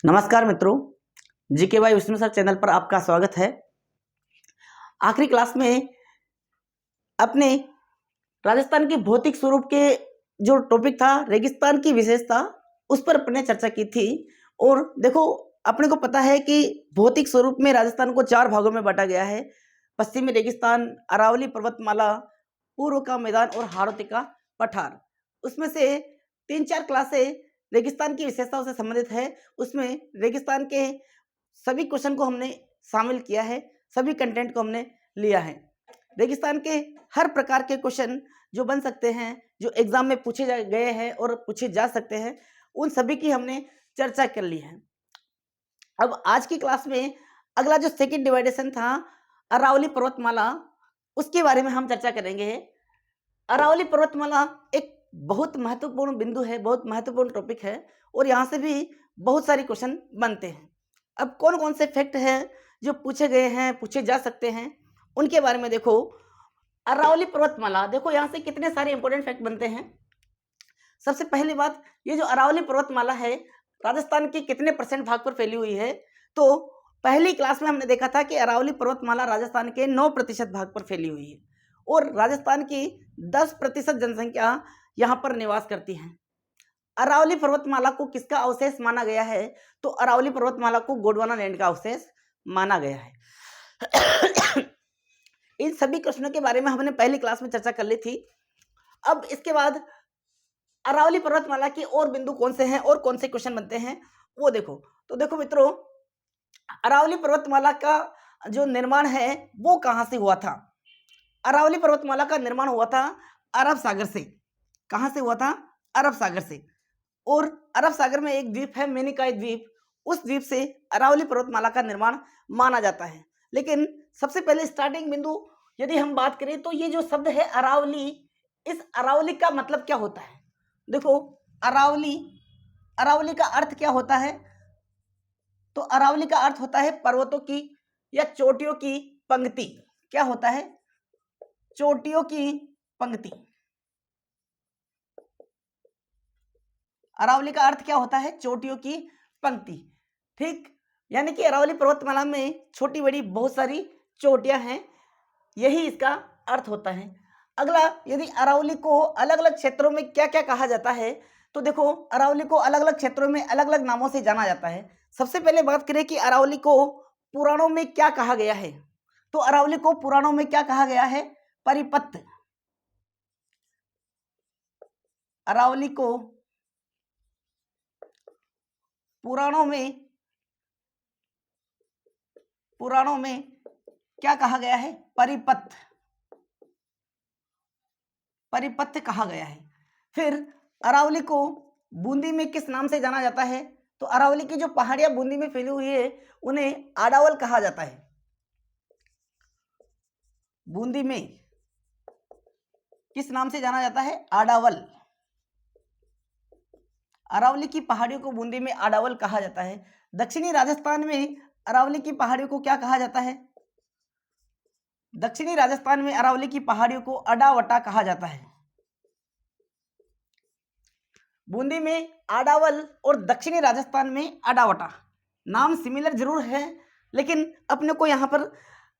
नमस्कार मित्रों, GK by Vishnu sir channel पर आपका स्वागत है। आखिरी क्लास में अपने राजस्थान के भौतिक स्वरूप के जो टॉपिक था रेगिस्तान की विशेषता, उस पर अपने चर्चा की थी। और देखो, अपने को पता है कि भौतिक स्वरूप में राजस्थान को 4 भागों में बांटा गया है। पश्चिमी रेगिस्तान, अरावली पर्वतमाला, पूर्व का मैदान और हाड़ौती का पठार। उसमें से 3-4 क्लासें रेगिस्तान की विशेषताओं से संबंधित है। उसमें रेगिस्तान के सभी क्वेश्चन को हमने शामिल किया है, सभी कंटेंट को हमने लिया है। रेगिस्तान के हर प्रकार के क्वेश्चन जो बन सकते हैं, जो एग्जाम में पूछे गए हैं और पूछे जा सकते हैं, उन सभी की हमने चर्चा कर ली है। अब आज की क्लास में अगला जो सेकंड डिवाइडेशन था अरावली पर्वतमाला, उसके बारे में हम चर्चा करेंगे। अरावली पर्वतमाला एक बहुत महत्वपूर्ण बिंदु है, बहुत महत्वपूर्ण टॉपिक है और यहाँ से भी बहुत सारे क्वेश्चन बनते हैं। अब कौन कौन से फैक्ट हैं जो पूछे गए हैं, पूछे जा सकते हैं, उनके बारे में देखो। अरावली पर्वतमाला, देखो यहाँ से कितने सारे इंपॉर्टेंट फैक्ट बनते हैं। सबसे पहली बात, ये जो अरावली पर्वतमाला है राजस्थान के कितने परसेंट भाग पर फैली हुई है? तो पहली क्लास में हमने देखा था कि अरावली पर्वतमाला राजस्थान के 9% भाग पर फैली हुई है और राजस्थान की 10% जनसंख्या यहाँ पर निवास करती है। अरावली पर्वतमाला को किसका अवशेष माना गया है? तो अरावली पर्वतमाला को गोंडवाना लैंड का अवशेष माना गया है। इन सभी प्रश्नों के बारे में हमने पहली क्लास में चर्चा कर ली थी। अब इसके बाद अरावली पर्वतमाला के और बिंदु कौन से हैं और कौन से क्वेश्चन बनते हैं वो देखो। तो देखो मित्रों, अरावली पर्वतमाला का जो निर्माण है वो कहाँ से हुआ था? अरावली पर्वतमाला का निर्माण हुआ था अरब सागर से। कहाँ से हुआ था? अरब सागर से। और अरब सागर में एक द्वीप है मेनिकाई द्वीप, उस द्वीप से अरावली पर्वतमाला का निर्माण माना जाता है। लेकिन सबसे पहले स्टार्टिंग बिंदु यदि हम बात करें तो ये जो शब्द है अरावली, इस अरावली का मतलब क्या होता है? देखो, अरावली, अरावली का अर्थ क्या होता है? तो अरावली का अर्थ होता है पर्वतों की या चोटियों की पंक्ति। क्या होता है? चोटियों की पंक्ति। अरावली का अर्थ क्या होता है? चोटियों की पंक्ति। ठीक, यानी कि अरावली पर्वतमाला में छोटी बड़ी बहुत सारी चोटियां हैं, यही इसका अर्थ होता है। अगला, यदि अरावली को अलग अलग क्षेत्रों में क्या क्या कहा जाता है, तो देखो अरावली को अलग अलग क्षेत्रों में अलग अलग नामों से जाना जाता है। सबसे पहले बात करें कि अरावली को पुराणों में क्या कहा गया है, तो अरावली को पुराणों में क्या कहा गया है? परिपथ। अरावली को पुराणों में क्या कहा गया है? परिपथ, परिपथ कहा गया है। फिर अरावली को बूंदी में किस नाम से जाना जाता है? तो अरावली की जो पहाड़ियां बूंदी में फैली हुई है उन्हें आडावल कहा जाता है। बूंदी में किस नाम से जाना जाता है? आडावल। अरावली की पहाड़ियों को बूंदी में आडावल कहा जाता है। दक्षिणी राजस्थान में अरावली की पहाड़ियों को क्या कहा जाता है? दक्षिणी राजस्थान में अरावली की पहाड़ियों को अडावटा कहा जाता है। बूंदी में आडावल और दक्षिणी राजस्थान में अडावटा, नाम सिमिलर जरूर है लेकिन अपने को यहाँ पर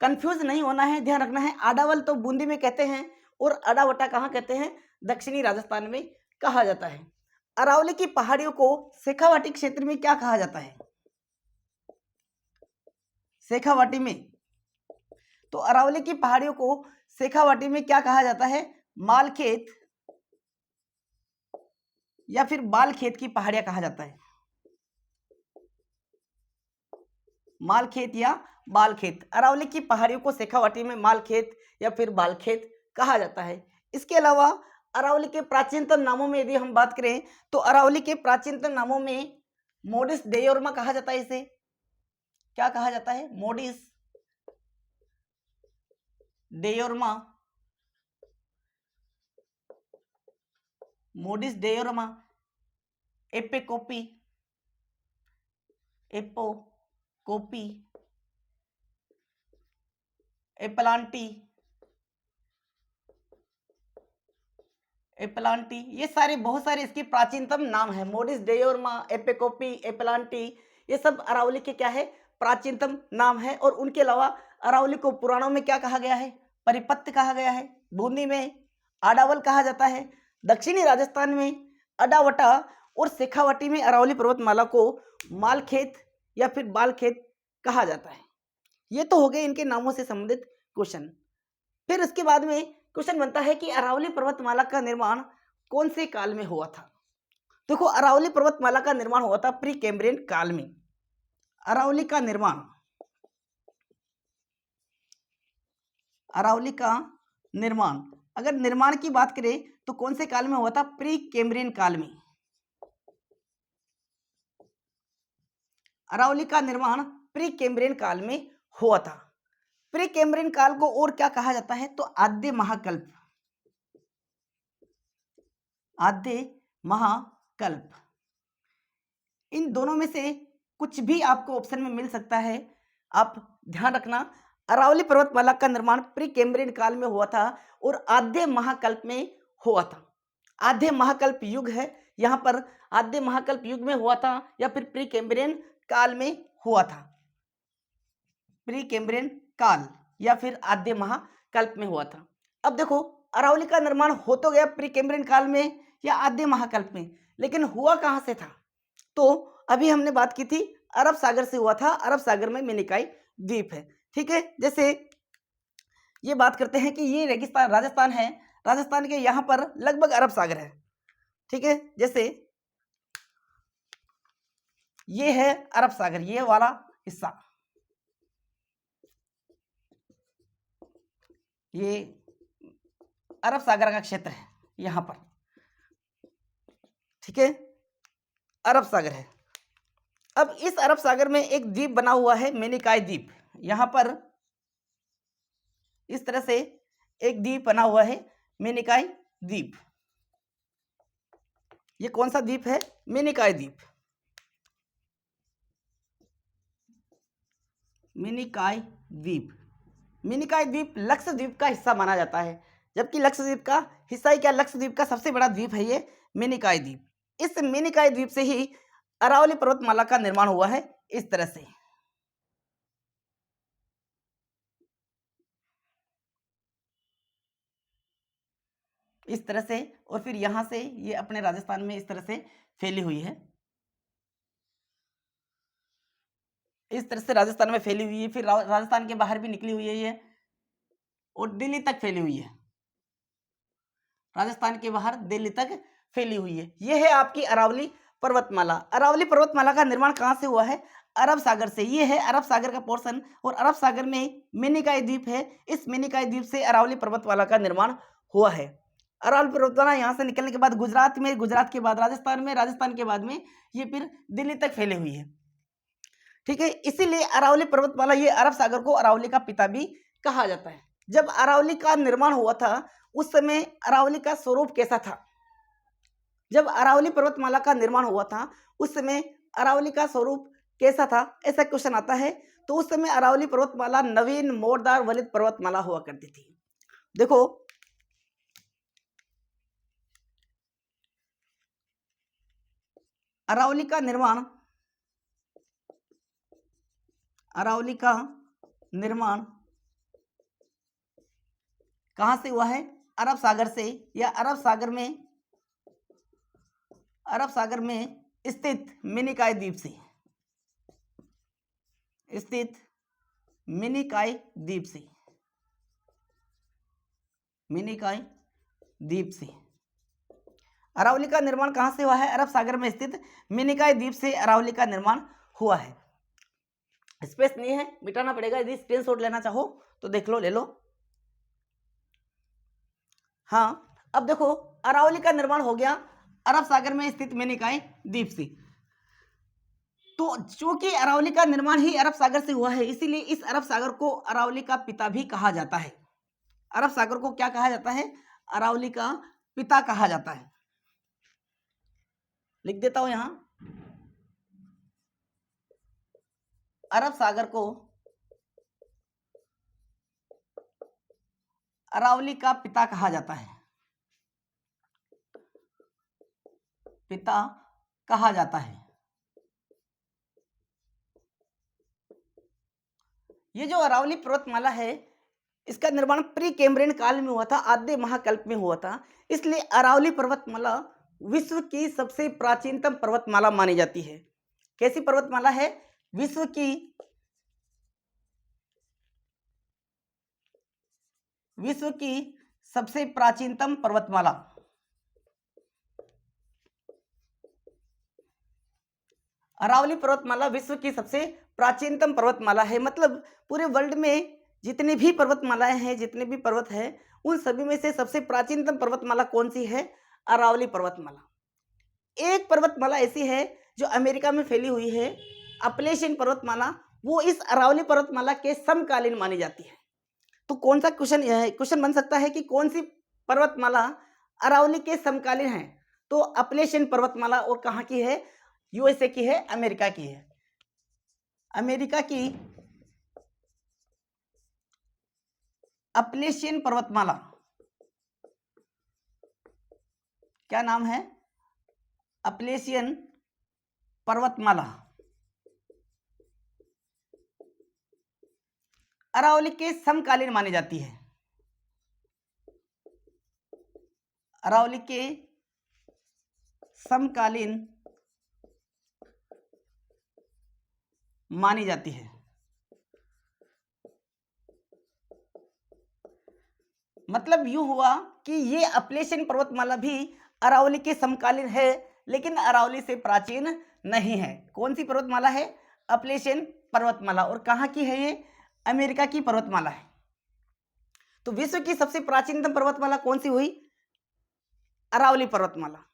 कंफ्यूज नहीं होना है, ध्यान रखना है। आडावल तो बूंदी में कहते हैं और अडावटा कहाँ कहते हैं? दक्षिणी राजस्थान में कहा जाता है। अरावली की पहाड़ियों को शेखावाटी क्षेत्र में क्या कहा जाता है? शेखावाटी में, तो अरावली की पहाड़ियों को शेखावाटी में क्या कहा जाता है? मालखेत या फिर बालखेत की पहाड़ियां कहा जाता है। मालखेत या बालखेत, अरावली की पहाड़ियों को शेखावाटी में मालखेत या फिर बालखेत कहा जाता है। इसके अलावा अरावली के प्राचीनतम नामों में यदि हम बात करें तो अरावली के प्राचीनतम नामों में मोडिस देयोरमा कहा जाता है। इसे क्या कहा जाता है? मोडिस देयोरमा, मोडिस देयोरमा, एपेकोपी, एपोकोपी, एपलांटी, एपलांटी, ये सारे बहुत सारे इसके प्राचीनतम नाम है। मोडिस देयोरमा, एपेकोपी, एपलांटी, ये सब अरावली के क्या है, प्राचीनतम नाम है। और उनके अलावा अरावली को पुराणों में क्या कहा गया है, परिपत्य कहा गया है, बूंदी में आडावल कहा जाता है, दक्षिणी राजस्थान में अडावटा और शेखावटी में अरावली पर्वतमाला को मालखेत या फिर बालखेत कहा जाता है। ये तो हो गए इनके नामों से संबंधित क्वेश्चन। फिर उसके बाद में क्वेश्चन बनता है कि अरावली पर्वतमाला का निर्माण कौन से काल में हुआ था। देखो, अरावली पर्वतमाला का निर्माण हुआ था प्री कैम्ब्रियन काल में। अरावली का निर्माण अगर निर्माण की बात करें तो कौन से काल में हुआ था, प्री कैम्ब्रियन काल में। अरावली का निर्माण प्री कैम्ब्रियन काल में हुआ था। प्री कैम्ब्रियन काल को और क्या कहा जाता है, तो आद्य महाकल्प। आद्य महाकल्प, इन दोनों में से कुछ भी आपको ऑप्शन में मिल सकता है। आप ध्यान रखना, अरावली पर्वतमाला का निर्माण प्री कैम्ब्रियन काल में हुआ था और आद्य महाकल्प में हुआ था। आद्य महाकल्प युग है, यहाँ पर आद्य महाकल्प युग में हुआ था या फिर प्री कैम्ब्रियन काल में हुआ था। प्री कैम्ब्रियन काल या फिर आद्य महाकल्प में हुआ था। अब देखो, अरावली का निर्माण हो तो गया प्री कैम्ब्रियन काल में या आद्य महाकल्प में, लेकिन हुआ कहाँ से था, तो अभी हमने बात की थी अरब सागर से हुआ था। अरब सागर में मिनिकाई द्वीप है, ठीक है। जैसे ये बात करते हैं कि ये रेगिस्तान राजस्थान है, राजस्थान के यहाँ पर लगभग अरब सागर है, ठीक है। जैसे ये है अरब सागर, ये वाला हिस्सा, ये अरब सागर का क्षेत्र है यहाँ पर, ठीक है, अरब सागर है। अब इस अरब सागर में एक द्वीप बना हुआ है, मिनिकाई द्वीप। यहाँ पर इस तरह से एक द्वीप बना हुआ है, मिनिकाई द्वीप। ये कौन सा द्वीप है, मिनिकाई द्वीप। मिनिकाई द्वीप, मिनिकाई द्वीप लक्षद्वीप का हिस्सा माना जाता है, जबकि लक्षद्वीप का हिस्सा ही क्या, लक्षद्वीप का सबसे बड़ा द्वीप है ये मिनिकाई द्वीप। इस मिनिकाई द्वीप से ही अरावली पर्वतमाला का निर्माण हुआ है, इस तरह से। इस तरह से, और फिर यहां से ये अपने राजस्थान में इस तरह से फैली हुई है, इस तरह से राजस्थान में फैली हुई है। फिर राजस्थान के बाहर भी निकली हुई है ये, और दिल्ली तक फैली हुई है, राजस्थान के बाहर दिल्ली तक फैली हुई है। यह है आपकी अरावली पर्वतमाला। अरावली पर्वतमाला का निर्माण कहां से हुआ है, अरब सागर से। ये है अरब सागर का पोर्शन, और अरब सागर में मिनिकाई द्वीप है। इस मिनिकाई द्वीप से अरावली पर्वतमाला का निर्माण हुआ है। अरावली पर्वतमाला यहाँ से निकलने के बाद गुजरात में, गुजरात के बाद राजस्थान में, राजस्थान के बाद में ये फिर दिल्ली तक फैली हुई है, ठीक है। इसीलिए अरावली पर्वतमाला, ये अरब सागर को अरावली का पिता भी कहा जाता है। जब अरावली का निर्माण हुआ था उस समय अरावली का स्वरूप कैसा था, जब अरावली पर्वतमाला का निर्माण हुआ था उस समय अरावली का स्वरूप कैसा था, ऐसा क्वेश्चन आता है। तो उस समय अरावली पर्वतमाला नवीन मोरदार वलित पर्वतमाला हुआ करती थी। देखो, अरावली का निर्माण कहां से हुआ है, अरब सागर से, या अरब सागर में स्थित मिनिकाई द्वीप से, मिनिकाई द्वीप से। अरावली का निर्माण कहां से हुआ है, अरब सागर में स्थित मिनिकाई द्वीप से अरावली का निर्माण हुआ है। स्पेस नहीं है, मिटाना पड़ेगा। यदि स्क्रीनशॉट लेना चाहो तो देख लो, ले लो। हाँ, अब देखो, अरावली का निर्माण हो गया अरब सागर में स्थित मिनिकाई द्वीप से। तो चूंकि अरावली का निर्माण ही अरब सागर से हुआ है, इसीलिए इस अरब सागर को अरावली का पिता भी कहा जाता है। अरब सागर को क्या कहा जाता है, अरावली का पिता कहा जाता है। लिख देता हूं यहां, अरब सागर को अरावली का पिता कहा जाता है, पिता कहा जाता है। ये जो अरावली पर्वतमाला है इसका निर्माण प्री कैम्ब्रियन काल में हुआ था, आद्य महाकल्प में हुआ था। इसलिए अरावली पर्वतमाला विश्व की सबसे प्राचीनतम पर्वतमाला मानी जाती है। कैसी पर्वतमाला है? विश्व की सबसे प्राचीनतम पर्वतमाला। अरावली पर्वतमाला विश्व की सबसे प्राचीनतम पर्वतमाला है। मतलब पूरे वर्ल्ड में जितनी भी पर्वतमालाएं हैं, जितने भी पर्वत हैं, उन सभी में से सबसे प्राचीनतम पर्वतमाला कौन सी है? अरावली पर्वतमाला। एक पर्वतमाला ऐसी है जो अमेरिका में फैली हुई है, अपलेशियन पर्वतमाला, वो इस अरावली पर्वतमाला के समकालीन मानी जाती है। तो कौन सा क्वेश्चन बन सकता है कि कौन सी पर्वतमाला अरावली के समकालीन है? तो अपलेशियन पर्वतमाला, और कहाँ की है? यूएसए की है, अमेरिका की है। अमेरिका की अपलेशियन पर्वतमाला, क्या नाम है? अपलेशियन पर्वतमाला अरावली के समकालीन मानी जाती है। अरावली के समकालीन मानी जाती है। मतलब यूं हुआ कि ये अपलेशियन पर्वतमाला भी अरावली के समकालीन है, लेकिन अरावली से प्राचीन नहीं है। कौन सी पर्वतमाला है? अपलेशियन पर्वतमाला। और कहाँ की है ये? अमेरिका की पर्वतमाला है। तो विश्व की सबसे प्राचीनतम पर्वतमाला कौन सी हुई? अरावली पर्वतमाला।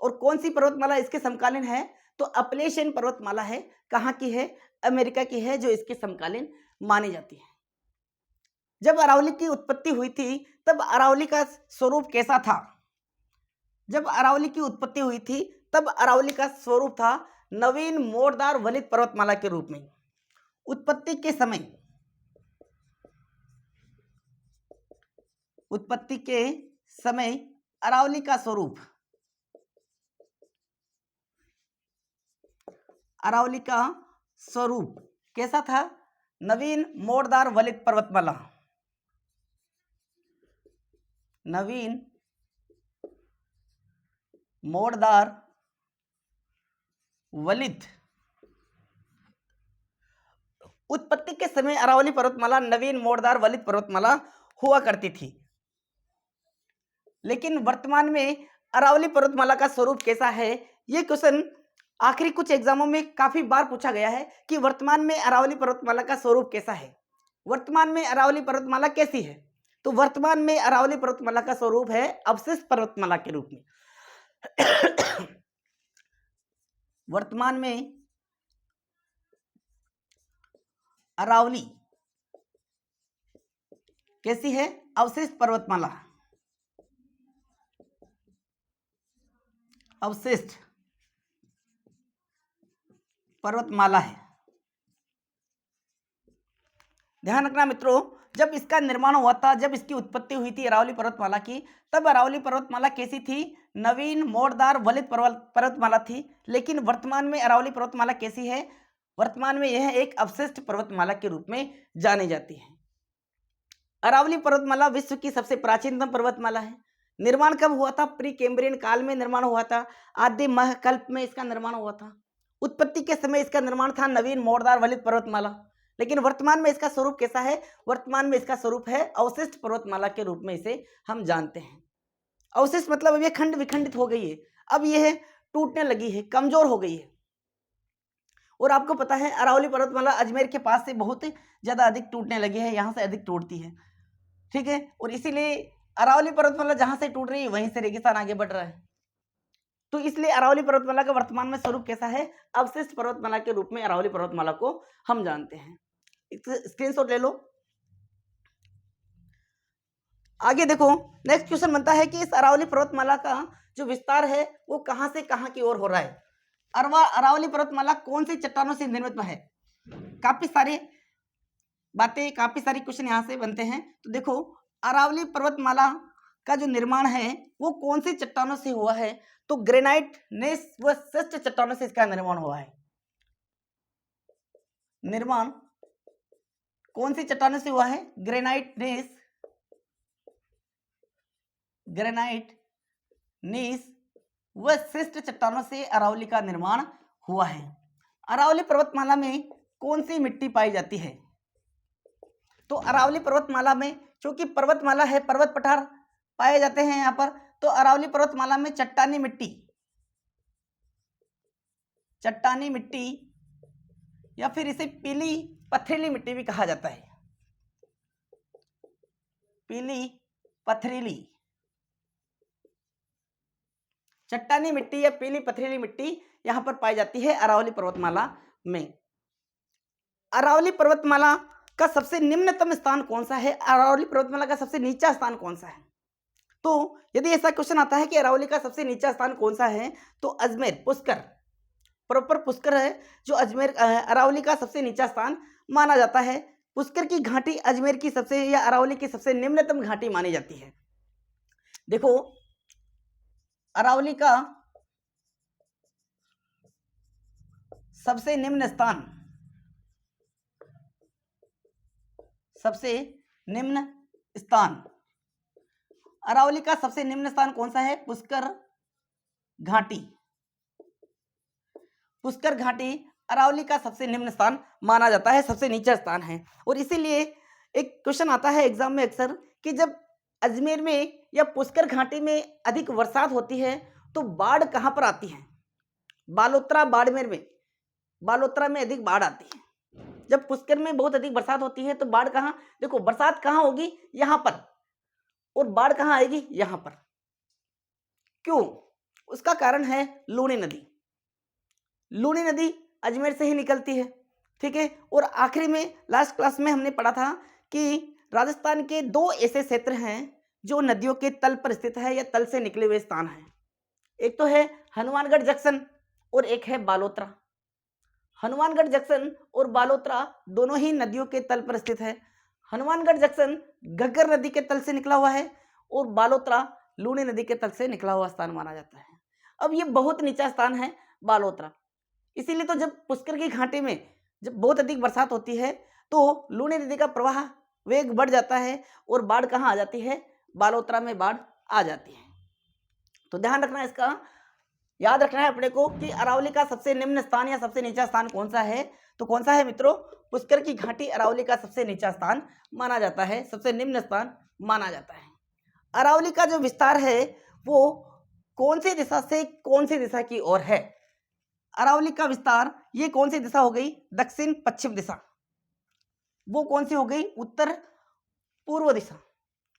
और कौन सी पर्वतमाला इसके समकालीन है? तो अपलेशियन पर्वतमाला है। कहाँ की है? अमेरिका की है, जो इसके समकालीन मानी जाती है। जब अरावली की उत्पत्ति हुई थी तब अरावली का स्वरूप कैसा था? जब अरावली की उत्पत्ति हुई थी तब अरावली का स्वरूप था नवीन मोड़दार वलित पर्वतमाला के रूप में। उत्पत्ति के समय अरावली का स्वरूप कैसा था? नवीन मोड़दार वलित पर्वतमाला। नवीन मोड़दार वलित। उत्पत्ति के समय अरावली पर्वतमाला नवीन मोड़दार वलित पर्वतमाला हुआ करती थी। लेकिन वर्तमान में अरावली पर्वतमाला का स्वरूप कैसा है? ये क्वेश्चन आखिरी कुछ एग्जामों में काफी बार पूछा गया है कि वर्तमान में अरावली पर्वतमाला का स्वरूप कैसा है। वर्तमान में अरावली पर्वतमाला कैसी है? तो वर्तमान में अरावली पर्वतमाला का स्वरूप है अवशिष्ट पर्वतमाला के रूप में। वर्तमान में अरावली कैसी है? अवशिष्ट पर्वतमाला। अवशिष्ट पर्वतमाला है। ध्यान रखना मित्रों, जब इसका निर्माण हुआ था, जब इसकी उत्पत्ति हुई थी अरावली पर्वतमाला की, तब अरावली पर्वतमाला कैसी थी? नवीन मोड़दार वलित पर्वतमाला थी। लेकिन वर्तमान में अरावली पर्वतमाला कैसी है? वर्तमान में यह एक अवशिष्ट पर्वतमाला के रूप में जानी जाती है। अरावली पर्वतमाला विश्व की सबसे प्राचीनतम पर्वतमाला है। निर्माण कब हुआ था? प्री कैम्ब्रियन काल में निर्माण हुआ था, आद्य महाकल्प में इसका निर्माण हुआ था। उत्पत्ति के समय इसका निर्माण था नवीन मोड़दार वलित पर्वतमाला। लेकिन वर्तमान में इसका स्वरूप कैसा है? वर्तमान में इसका स्वरूप है अवशिष्ट पर्वतमाला के रूप में इसे हम जानते हैं। अवशिष्ट मतलब अब ये खंड विखंडित हो गई है, अब यह टूटने लगी है, कमजोर हो गई है। और आपको पता है अरावली पर्वतमाला अजमेर के पास से बहुत ज्यादा अधिक टूटने लगी है, यहाँ से अधिक टूटती है, ठीक है। और इसीलिए अरावली पर्वतमाला जहां से टूट रही है वहीं से रेगिस्तान आगे बढ़ रहा है। तो इसलिए अरावली पर्वतमाला का वर्तमान में स्वरूप कैसा है? अवशिष्ट पर्वतमाला के रूप में अरावली पर्वतमाला को हम जानते हैं। स्क्रीनशॉट ले लो। आगे देखो, नेक्स्ट क्वेश्चन बनता है कि इस अरावली पर्वतमाला का जो विस्तार है वो कहां से कहां की ओर हो रहा है? अरावली पर्वतमाला कौन सी चट्टानों से निर्मित है? काफी सारी बातें, काफी सारी क्वेश्चन यहां से बनते हैं। तो देखो, अरावली पर्वतमाला का जो निर्माण है वो कौन सी चट्टानों से हुआ है? तो ग्रेनाइट, नेस व शिस्ट चट्टानों से इसका निर्माण हुआ है। निर्माण कौन सी चट्टानों से हुआ है? ग्रेनाइट नीस व शिष्ट चट्टानों से अरावली का निर्माण हुआ है। अरावली पर्वतमाला में कौन सी मिट्टी पाई जाती है? तो अरावली पर्वतमाला में, क्योंकि पर्वतमाला है, पर्वत पठार पाए जाते हैं यहाँ पर, तो अरावली पर्वतमाला में चट्टानी मिट्टी या फिर इसे पीली पथरीली मिट्टी भी कहा जाता है। पीली पथरीली चट्टानी मिट्टी या पीली पथरीली मिट्टी यहां पर पाई जाती है अरावली पर्वतमाला में। अरावली पर्वतमाला का सबसे निम्नतम स्थान कौन सा है? अरावली पर्वतमाला का सबसे नीचा स्थान कौन सा है? तो यदि ऐसा क्वेश्चन आता है कि अरावली का सबसे नीचा स्थान कौन सा है, तो अजमेर, पुष्कर, प्रॉपर पुष्कर है जो अजमेर अरावली का सबसे नीचा स्थान माना जाता है। पुष्कर की घाटी अजमेर की सबसे या अरावली की सबसे निम्नतम घाटी मानी जाती है। देखो अरावली का सबसे निम्न स्थान, अरावली का सबसे निम्न स्थान कौन सा है? पुष्कर घाटी अरावली का सबसे निम्न स्थान माना जाता है, सबसे नीचा स्थान है। और इसीलिए एक क्वेश्चन आता है एग्जाम में अक्सर कि जब अजमेर में या पुष्कर घाटी में अधिक बरसात होती है तो बाढ़ कहां पर आती है? बालोतरा, बाड़मेर में, बालोतरा में अधिक बाढ़ आती है। जब पुष्कर में बहुत अधिक बरसात होती है तो बाढ़ कहां? देखो बरसात कहां होगी? यहां पर, और बाढ़ कहां आएगी? यहां पर। क्यों? उसका कारण है लूनी नदी अजमेर से ही निकलती है, ठीक है। और आखिरी में लास्ट क्लास में हमने पढ़ा था कि राजस्थान के दो ऐसे क्षेत्र हैं जो नदियों के तल पर स्थित है या तल से निकले हुए स्थान है। एक तो है हनुमानगढ़ जंक्शन और एक है बालोतरा। हनुमानगढ़ जंक्शन और बालोतरा दोनों ही नदियों के तल पर स्थित है। हनुमानगढ़ जंक्शन घग्गर नदी के तल से निकला हुआ है और बालोतरा लूनी नदी के तल से निकला हुआ स्थान माना जाता है। अब ये बहुत नीचा स्थान है बालोतरा, इसीलिए तो जब पुष्कर की घाटी में जब बहुत अधिक बरसात होती है तो लूनी नदी का प्रवाह वेग बढ़ जाता है और बाढ़ कहाँ आ जाती है? बालोतरा में बाढ़ आ जाती है। तो ध्यान रखना, इसका याद रखना है अपने को कि अरावली का सबसे निम्न स्थान या सबसे नीचा स्थान कौन सा है? तो कौन सा है मित्रों? पुष्कर की घाटी अरावली का सबसे नीचा स्थान माना जाता है, सबसे निम्न स्थान माना जाता है। अरावली का जो विस्तार है वो कौन सी दिशा से कौन सी दिशा की ओर है? अरावली का विस्तार ये कौन सी दिशा हो गई? दक्षिण पश्चिम दिशा। वो कौन सी हो गई? उत्तर पूर्व दिशा।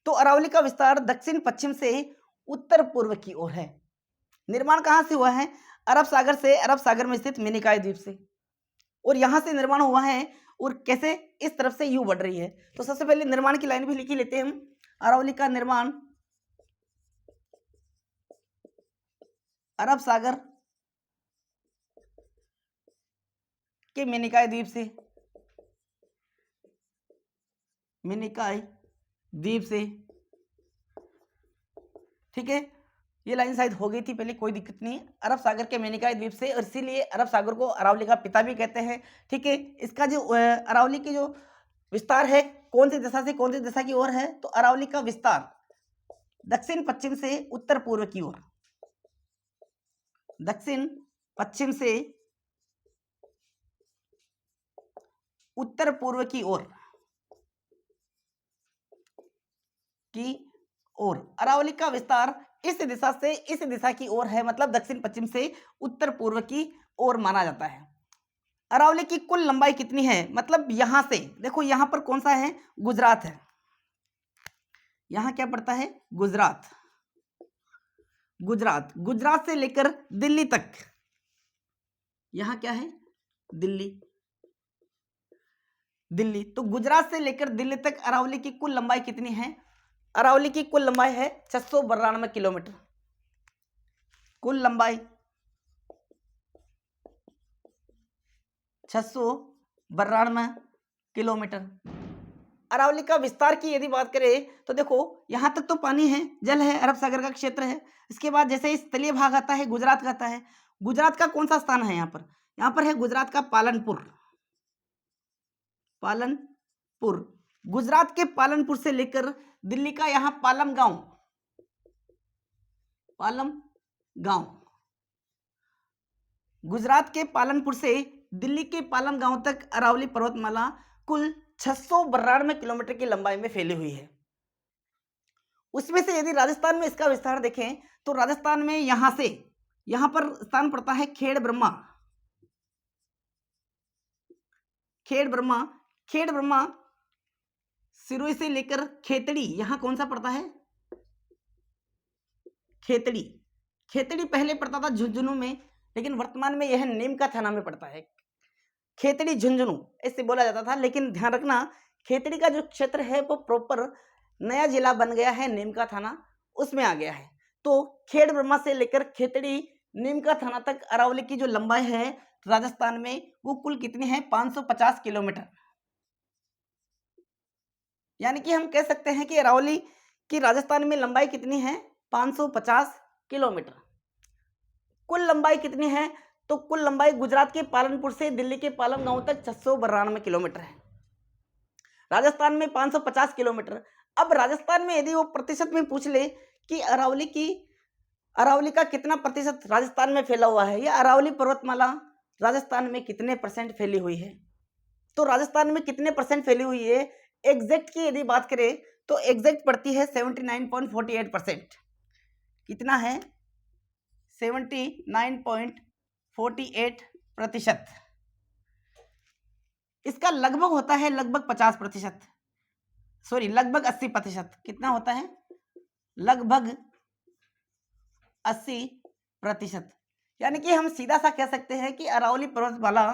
तो अरावली का विस्तार दक्षिण पश्चिम से उत्तर पूर्व की ओर है। निर्माण कहां से हुआ है? अरब सागर से, अरब सागर में स्थित मिनिकॉय द्वीप से, और यहां से निर्माण हुआ है। और कैसे? इस तरफ से यू बढ़ रही है। तो सबसे पहले निर्माण की लाइन भी लिखी लेते हैं हम। अरावली का निर्माण अरब सागर के मिनिकॉय द्वीप से, मिनिकॉय द्वीप से, ठीक है। ये लाइन शायद हो गई थी पहले, कोई दिक्कत नहीं। अरब सागर के मिनिकॉय द्वीप से, और इसीलिए अरब सागर को अरावली का पिता भी कहते हैं, ठीक है। इसका जो अरावली की जो विस्तार है कौन सी दिशा से कौन सी दिशा की ओर है? तो अरावली का विस्तार दक्षिण पश्चिम से उत्तर पूर्व की ओर, दक्षिण पश्चिम से उत्तर पूर्व की ओर अरावली का विस्तार इस दिशा से इस दिशा की ओर है, मतलब दक्षिण पश्चिम से उत्तर पूर्व की ओर माना जाता है। अरावली की कुल लंबाई कितनी है? मतलब यहां से देखो, यहां पर कौन सा है? गुजरात है। यहां क्या पड़ता है? गुजरात। गुजरात से लेकर दिल्ली तक, यहां क्या है? दिल्ली। तो गुजरात से लेकर दिल्ली तक अरावली की कुल लंबाई कितनी है? अरावली की कुल लंबाई है 692 किलोमीटर। कुल लंबाई 692 किलोमीटर। अरावली का विस्तार की यदि बात करें तो देखो, यहां तक तो पानी है, जल है, अरब सागर का क्षेत्र है। इसके बाद जैसे इस तलीय भाग आता है, गुजरात का आता है। गुजरात का कौन सा स्थान है? यहाँ पर है गुजरात का पालनपुर। गुजरात के पालनपुर से लेकर दिल्ली का यहाँ पालम गांव, गुजरात के पालनपुर से दिल्ली के पालम गांव तक अरावली पर्वतमाला कुल 692 किलोमीटर की लंबाई में फैली हुई है। उसमें से यदि राजस्थान में इसका विस्तार देखें तो राजस्थान में यहां पर स्थान पड़ता है खेड़ ब्रह्मा सिरोही से लेकर खेतड़ी, यहां कौन सा पड़ता है? खेतड़ी पहले पड़ता था झुंझुनू में, लेकिन वर्तमान में यह नीमका थाना में पड़ता है। खेतड़ी झुंझुनू ऐसे बोला जाता था, लेकिन ध्यान रखना खेतड़ी का जो क्षेत्र है वो प्रॉपर नया जिला बन गया है, नीमका थाना उसमें आ गया है। तो खेड़ ब्रह्मा से लेकर खेतड़ी नीमका थाना तक अरावली की जो लंबाई है राजस्थान में वो कुल कितनी है? 550 किलोमीटर। यानी कि हम कह सकते हैं कि अरावली की राजस्थान में लंबाई कितनी है? 550 किलोमीटर। कुल लंबाई कितनी है? तो कुल लंबाई गुजरात के पालनपुर से दिल्ली के पालम गांव तक 692 किलोमीटर है। राजस्थान में 550 किलोमीटर। अब राजस्थान में यदि वो प्रतिशत में पूछ ले कि अरावली का कितना प्रतिशत राजस्थान में फैला हुआ है, या अरावली पर्वतमाला राजस्थान में कितने परसेंट फैली हुई है, तो राजस्थान में कितने परसेंट फैली हुई है एग्जैक्ट की यदि बात करें तो एग्जैक्ट पड़ती है 79.48%। कितना है? 79.48%। इसका लगभग होता है लगभग 50%, सॉरी लगभग 80%। कितना होता है? लगभग 80%। यानी कि हम सीधा सा कह सकते हैं कि अरावली पर्वतमाला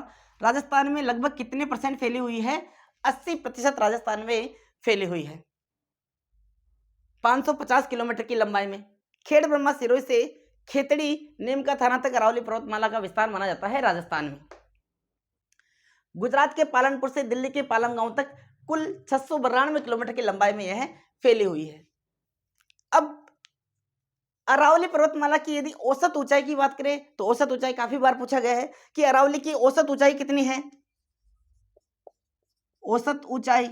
राजस्थान में लगभग कितने परसेंट फैली हुई है? 80% राजस्थान में फैली हुई है 550 किलोमीटर की लंबाई में। खेड़ ब्रह्मा सिरोही से खेतड़ी नीमका थाना तक अरावली पर्वतमाला का विस्तार माना जाता है राजस्थान में। गुजरात के पालनपुर से दिल्ली के पालम गांव तक कुल 692 किलोमीटर की लंबाई में यह फैली हुई है। अब अरावली पर्वतमाला की यदि औसत ऊंचाई की बात करें तो औसत ऊंचाई काफी बार पूछा गया है कि अरावली की औसत ऊंचाई कितनी है? औसत ऊंचाई,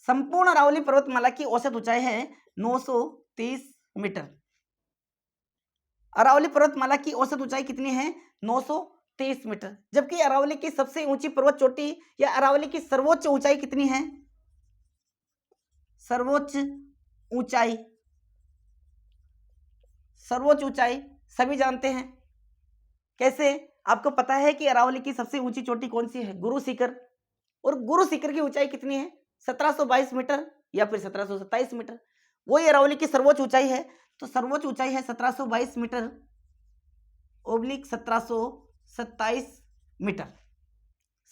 संपूर्ण अरावली पर्वतमाला की औसत ऊंचाई है 930 मीटर। अरावली पर्वतमाला की औसत ऊंचाई कितनी है? 930 मीटर। जबकि अरावली की सबसे ऊंची पर्वत चोटी या अरावली की सर्वोच्च ऊंचाई कितनी है? सर्वोच्च ऊंचाई सभी जानते हैं। कैसे? आपको पता है कि अरावली की सबसे ऊंची चोटी कौन सी है? गुरु शिखर। और गुरु शिखर की ऊंचाई कितनी है? 1722 मीटर या फिर 1727 मीटर। वही अरावली की सर्वोच्च ऊंचाई है, तो सर्वोच्च ऊंचाई है 1722 मीटर ओब्लिक 1727 मीटर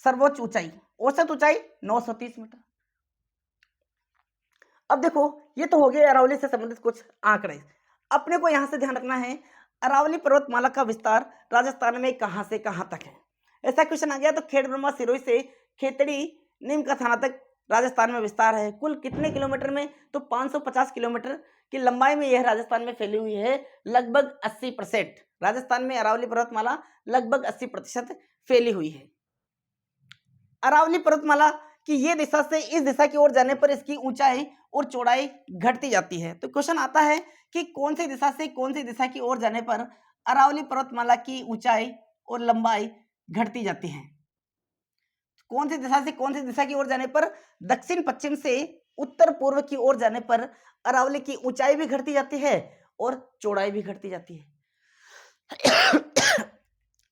सर्वोच्च ऊंचाई। औसत ऊंचाई 930 मीटर। अब देखो, ये तो हो गया अरावली से संबंधित कुछ आंकड़े। अपने को यहां से ध्यान रखना है अरावली पर्वतमाला का विस्तार राजस्थान में कहां से कहां तक है। ऐसा क्वेश्चन आ गया तो खेड़ ब्रह्मा सिरोही से खेतड़ी नीमका थाना तक राजस्थान में विस्तार है कुल कितने किलोमीटर में? तो 550 किलोमीटर की लंबाई में यह राजस्थान में फैली हुई है लगभग 80%। राजस्थान में अरावली पर्वतमाला लगभग 80% फैली हुई है। अरावली पर्वतमाला कि ये दिशा से इस दिशा की ओर जाने पर इसकी ऊंचाई और चौड़ाई घटती जाती है। तो क्वेश्चन आता है कि कौन सी दिशा से कौन सी दिशा की ओर जाने पर अरावली पर्वतमाला की ऊंचाई और लंबाई घटती जाती है? कौन सी दिशा से कौन सी दिशा की ओर जाने पर? दक्षिण पश्चिम से उत्तर पूर्व की ओर जाने पर अरावली की ऊंचाई भी घटती जाती है और चौड़ाई भी घटती जाती है।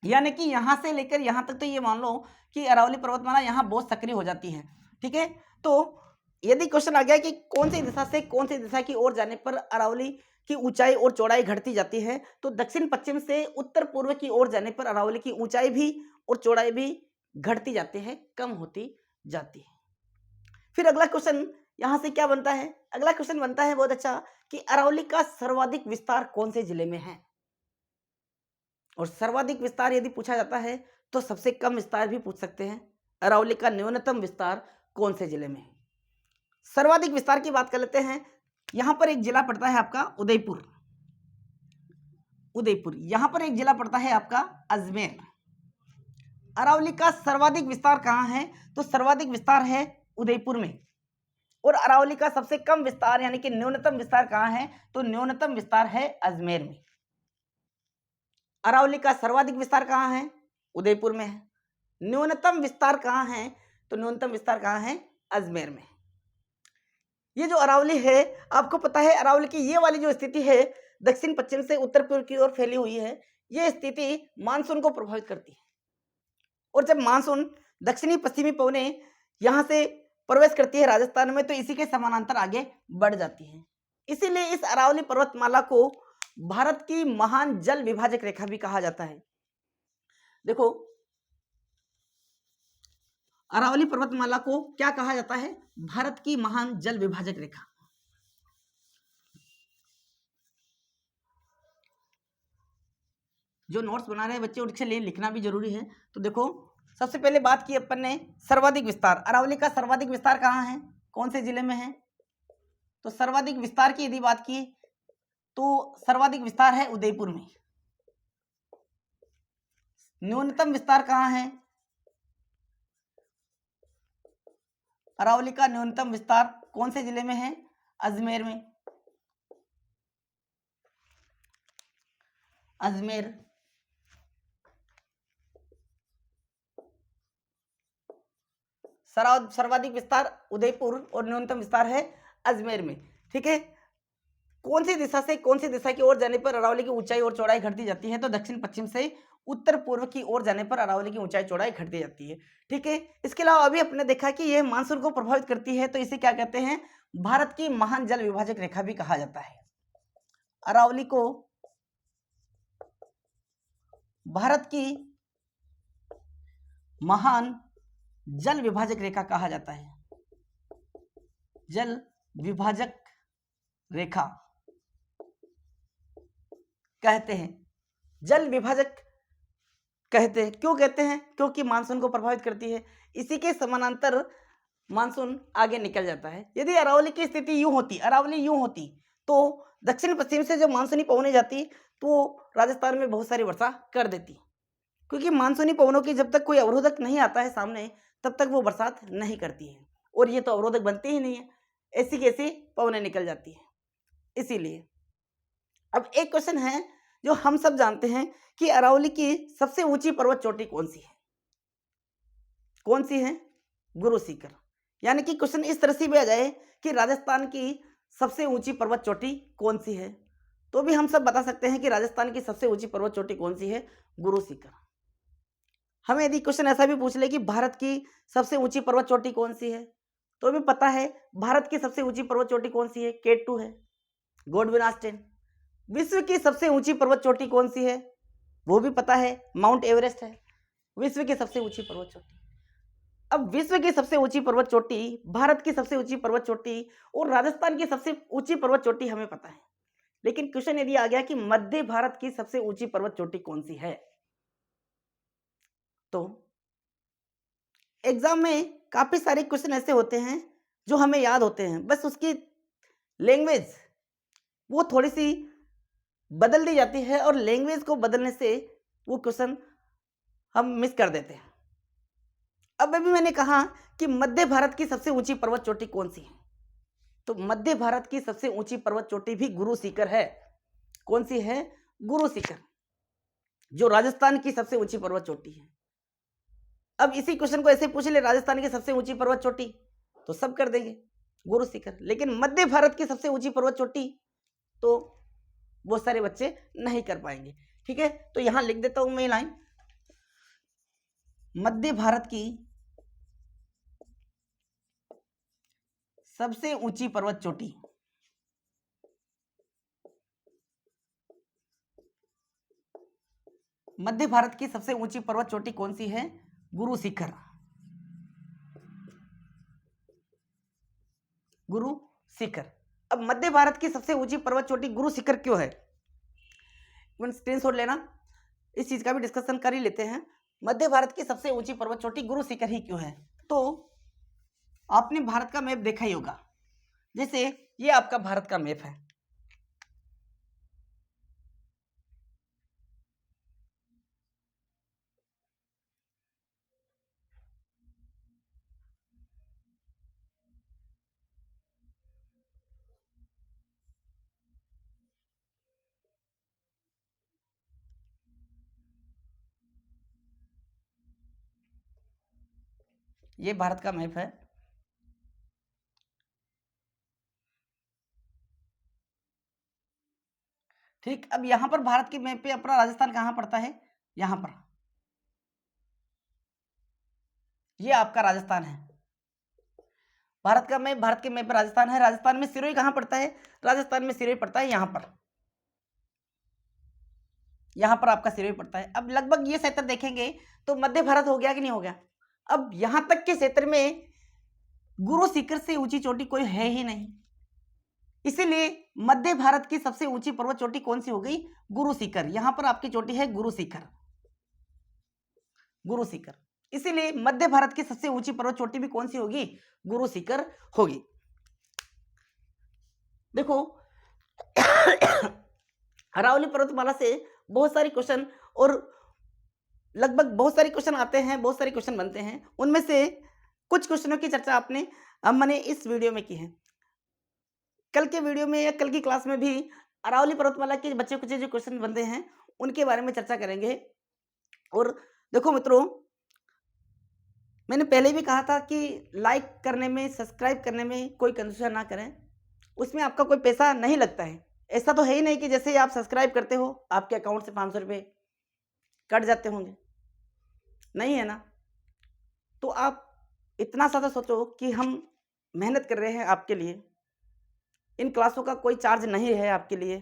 यानी कि यहां से लेकर यहां तक तो ये मान लो कि अरावली पर्वतमाला यहां बहुत सक्रिय हो जाती है। ठीक है, तो यदि क्वेश्चन आ गया कि कौन सी दिशा से कौन सी दिशा की ओर जाने पर अरावली की ऊंचाई और चौड़ाई घटती जाती है, तो दक्षिण पश्चिम से उत्तर पूर्व की ओर जाने पर अरावली की ऊंचाई भी और चौड़ाई भी घटती जाती है, कम होती जाती है। फिर अगला क्वेश्चन यहां से क्या बनता है? अगला क्वेश्चन बनता है बहुत अच्छा कि अरावली का सर्वाधिक विस्तार कौन से जिले में है? और सर्वाधिक विस्तार यदि पूछा जाता है तो सबसे कम विस्तार भी पूछ सकते हैं। अरावली का न्यूनतम विस्तार कौन से जिले में है? सर्वाधिक विस्तार की बात कर लेते हैं। यहां पर एक जिला पड़ता है आपका उदयपुर। यहां पर एक जिला पड़ता है आपका अजमेर। अरावली का सर्वाधिक विस्तार कहाँ है? तो सर्वाधिक विस्तार है उदयपुर में। और अरावली का सबसे कम विस्तार यानी कि न्यूनतम विस्तार कहाँ है? तो न्यूनतम विस्तार है अजमेर में। अरावली का सर्वाधिक विस्तार कहाँ है? उदयपुर में है। न्यूनतम विस्तार कहाँ है? तो न्यूनतम विस्तार कहाँ है? अजमेर में। ये जो अरावली है, आपको पता है अरावली की ये वाली जो स्थिति है, दक्षिण पश्चिम से उत्तर पूर्व की ओर फैली हुई है, ये स्थिति मानसून को प्रभावित करती है। और जब मानसून दक्षिणी पश्चिमी पवने यहाँ से प्रवेश करती है राजस्थान में, तो इसी के समानांतर आगे बढ़ जाती है। इसीलिए इस अरावली पर्वतमाला को भारत की महान जल विभाजक रेखा भी कहा जाता है। देखो, अरावली पर्वतमाला को क्या कहा जाता है? भारत की महान जल विभाजक रेखा। जो नोट्स बना रहे हैं बच्चे, उनके लिए लिखना भी जरूरी है। तो देखो, सबसे पहले बात की अपन ने सर्वाधिक विस्तार। अरावली का सर्वाधिक विस्तार कहाँ है? कौन से जिले में है? तो सर्वाधिक विस्तार की यदि बात की तो सर्वाधिक विस्तार है उदयपुर में। न्यूनतम विस्तार कहाँ है? अरावली का न्यूनतम विस्तार कौन से जिले में है? अजमेर में। अजमेर। सर्वाधिक विस्तार उदयपुर और न्यूनतम विस्तार है अजमेर में। ठीक है। कौन सी दिशा से कौन सी दिशा की ओर जाने पर अरावली की ऊंचाई और चौड़ाई घटती जाती है? तो दक्षिण पश्चिम से उत्तर पूर्व की ओर जाने पर अरावली की ऊंचाई चौड़ाई घटती जाती है। ठीक है। इसके अलावा अभी अपने देखा कि यह मानसून को प्रभावित करती है, तो इसे क्या कहते हैं? भारत की महान जल विभाजक रेखा भी कहा जाता है। अरावली को भारत की महान जल विभाजक रेखा कहा जाता है। जल विभाजक रेखा कहते हैं। जल विभाजक कहते हैं। क्यों कहते हैं? क्योंकि मानसून को प्रभावित करती है। इसी के समानांतर मानसून आगे निकल जाता है। यदि अरावली की स्थिति यूं होती, अरावली यूं होती, तो दक्षिण पश्चिम से जब मानसूनी पवनें जाती तो राजस्थान में बहुत सारी वर्षा कर देती, क्योंकि मानसूनी पवनों की जब तक कोई अवरोधक नहीं आता है सामने, तब तक वो बरसात नहीं करती है। और ये तो अवरोधक बनते ही नहीं है, ऐसी कैसी पवनें निकल जाती है। इसीलिए अब एक क्वेश्चन है जो हम सब जानते हैं कि अरावली की सबसे ऊंची पर्वत चोटी कौन सी है? कौन सी है? गुरु सीकर। यानी कि क्वेश्चन इस तरह से भी आ जाए कि राजस्थान की सबसे ऊंची पर्वत चोटी कौन सी है, तो भी हम सब बता सकते हैं कि राजस्थान की सबसे ऊंची पर्वत चोटी कौन सी है? गुरु सीकर। हमें यदि क्वेश्चन ऐसा भी पूछ ले कि भारत की सबसे ऊंची पर्वत चोटी कौन सी है, तो भी पता है भारत की सबसे ऊंची पर्वत चोटी कौन सी है? K2 है, गोडविन ऑस्टिन। विश्व की सबसे ऊंची पर्वत चोटी कौन सी है? वो भी पता है, माउंट एवरेस्ट है विश्व की सबसे ऊंची पर्वत चोटी। अब विश्व की सबसे ऊंची पर्वत चोटी, भारत की सबसे ऊंची पर्वत चोटी और राजस्थान की सबसे ऊंची पर्वत चोटी हमें पता है, लेकिन क्वेश्चन यदि आ गया कि मध्य भारत की सबसे ऊंची पर्वत चोटी कौन सी है, तो एग्जाम में काफी सारे क्वेश्चन ऐसे होते हैं जो हमें याद होते हैं, बस उसकी लैंग्वेज वो थोड़ी सी बदल दी जाती है और लैंग्वेज को बदलने से वो क्वेश्चन हम मिस कर देते हैं। अब अभी मैंने कहा कि मध्य भारत की सबसे ऊंची पर्वत चोटी कौन सी है, तो मध्य भारत की सबसे ऊंची पर्वत चोटी भी गुरु सीकर है। कौन सी है? गुरु सीकर, जो राजस्थान की सबसे ऊंची पर्वत चोटी है। अब इसी क्वेश्चन को ऐसे पूछ ले, राजस्थान की सबसे ऊंची पर्वत चोटी, तो सब कर देंगे गुरु सीकर, लेकिन मध्य भारत की सबसे ऊंची पर्वत चोटी तो बहुत सारे बच्चे नहीं कर पाएंगे। ठीक है, तो यहां लिख देता हूं मैं लाइन, मध्य भारत की सबसे ऊंची पर्वत चोटी, मध्य भारत की सबसे ऊंची पर्वत चोटी कौन सी है? गुरु शिखर। गुरु शिखर। अब मध्य भारत की सबसे ऊंची पर्वत चोटी गुरु शिखर क्यों है? स्क्रीनशॉट लेना, इस चीज का भी डिस्कशन कर ही लेते हैं। मध्य भारत की सबसे ऊंची पर्वत चोटी गुरु शिखर ही क्यों है? तो आपने भारत का मैप देखा ही होगा, जैसे ये आपका भारत का मैप है, ये भारत का मैप है। ठीक, अब यहां पर भारत के मैप पे अपना राजस्थान कहां पड़ता है? यहां पर, ये आपका राजस्थान है। भारत का मैप, भारत के मैप पर राजस्थान है। राजस्थान में सिरोही कहां पड़ता है? राजस्थान में सिरोही पड़ता है यहां पर, यहां पर आपका सिरोही पड़ता है। अब लगभग ये क्षेत्र देखेंगे तो मध्य भारत हो गया कि नहीं हो गया? अब यहां तक के क्षेत्र में गुरु शिखर से ऊंची चोटी कोई है ही नहीं, इसीलिए मध्य भारत की सबसे ऊंची पर्वत चोटी कौन सी हो गई? गुरु शिखर। यहां पर आपकी चोटी है गुरु शिखर, गुरु शिखर। इसीलिए मध्य भारत की सबसे ऊंची पर्वत चोटी भी कौन सी होगी? गुरु शिखर होगी। देखो अरावली पर्वतमाला से बहुत सारे क्वेश्चन और लगभग बहुत सारे क्वेश्चन आते हैं, बहुत सारे क्वेश्चन बनते हैं। उनमें से कुछ क्वेश्चनों की चर्चा मैंने इस वीडियो में की है। कल के वीडियो में या कल की क्लास में भी अरावली पर्वतमाला के बच्चे कुछ जो क्वेश्चन बनते हैं उनके बारे में चर्चा करेंगे। और देखो मित्रों, मैंने पहले भी कहा था कि लाइक करने में, सब्सक्राइब करने में कोई कंजूसी ना करें, उसमें आपका कोई पैसा नहीं लगता है। ऐसा तो है ही नहीं कि जैसे ही आप सब्सक्राइब करते हो आपके अकाउंट से 500 रुपये कट जाते होंगे, नहीं है ना। तो आप इतना ज़्यादा सोचो कि हम मेहनत कर रहे हैं आपके लिए, इन क्लासों का कोई चार्ज नहीं है आपके लिए,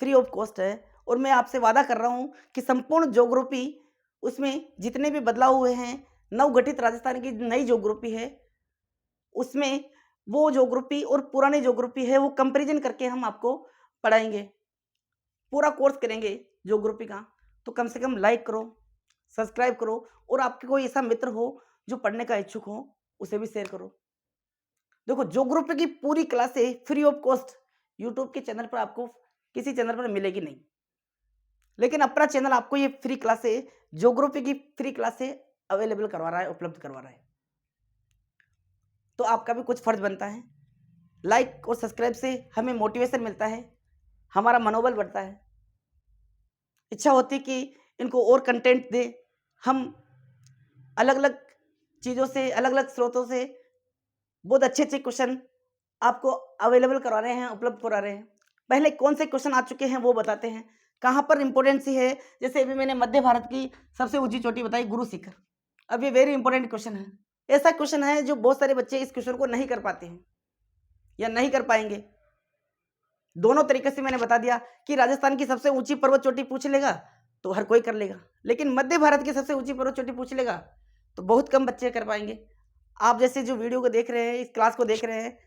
फ्री ऑफ कॉस्ट है। और मैं आपसे वादा कर रहा हूँ कि संपूर्ण ज्योग्राफी, उसमें जितने भी बदलाव हुए हैं, नवगठित राजस्थान की नई ज्योग्राफी है, उसमें वो ज्योग्राफी और पुरानी ज्योग्राफी है वो कंपैरिजन करके हम आपको पढ़ाएंगे, पूरा कोर्स करेंगे ज्योग्राफी का। तो कम से कम लाइक करो, सब्सक्राइब करो, और आपके कोई ऐसा मित्र हो जो पढ़ने का इच्छुक हो उसे भी शेयर करो। देखो ज्योग्राफी की पूरी क्लासें फ्री ऑफ कॉस्ट यूट्यूब के चैनल पर आपको किसी चैनल पर मिलेगी नहीं, लेकिन अपना चैनल आपको ये फ्री क्लासें, ज्योग्राफी की फ्री क्लासें अवेलेबल करवा रहा है, उपलब्ध करवा रहा है। तो आपका भी कुछ फर्ज बनता है। लाइक और सब्सक्राइब से हमें मोटिवेशन मिलता है, हमारा मनोबल बढ़ता है, इच्छा होती कि इनको और कंटेंट दे। हम अलग अलग चीज़ों से, अलग अलग स्रोतों से बहुत अच्छे अच्छे क्वेश्चन आपको अवेलेबल करवा रहे हैं, उपलब्ध करा रहे हैं। पहले कौन से क्वेश्चन आ चुके हैं वो बताते हैं, कहाँ पर इंपॉर्टेंट सी है। जैसे अभी मैंने मध्य भारत की सबसे ऊंची चोटी बताई गुरु शिखर। अब ये वेरी इंपॉर्टेंट क्वेश्चन है, ऐसा क्वेश्चन है जो बहुत सारे बच्चे इस क्वेश्चन को नहीं कर पाते हैं या नहीं कर पाएंगे। दोनों तरीके से मैंने बता दिया कि राजस्थान की सबसे ऊंची पर्वत चोटी पूछ लेगा तो हर कोई कर लेगा, लेकिन मध्य भारत की सबसे ऊंची पर्वत चोटी पूछ लेगा तो बहुत कम बच्चे कर पाएंगे। आप जैसे जो वीडियो को देख रहे हैं, इस क्लास को देख रहे हैं,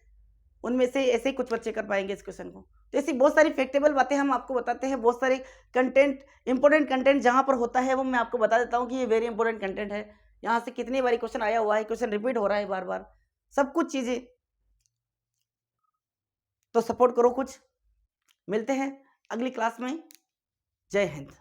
उनमें से ऐसे ही कुछ बच्चे कर पाएंगे इस क्वेश्चन को। तो ऐसी बहुत सारी फैक्टेबल बातें हम आपको बताते हैं, बहुत सारे कंटेंट, इंपॉर्टेंट कंटेंट जहां पर होता है वो मैं आपको बता देता हूं कि ये वेरी इंपॉर्टेंट कंटेंट है। यहाँ से कितनी बारी क्वेश्चन आया हुआ है, क्वेश्चन रिपीट हो रहा है बार बार, सब कुछ चीजें। तो सपोर्ट करो कुछ। मिलते हैं अगली क्लास में। जय हिंद।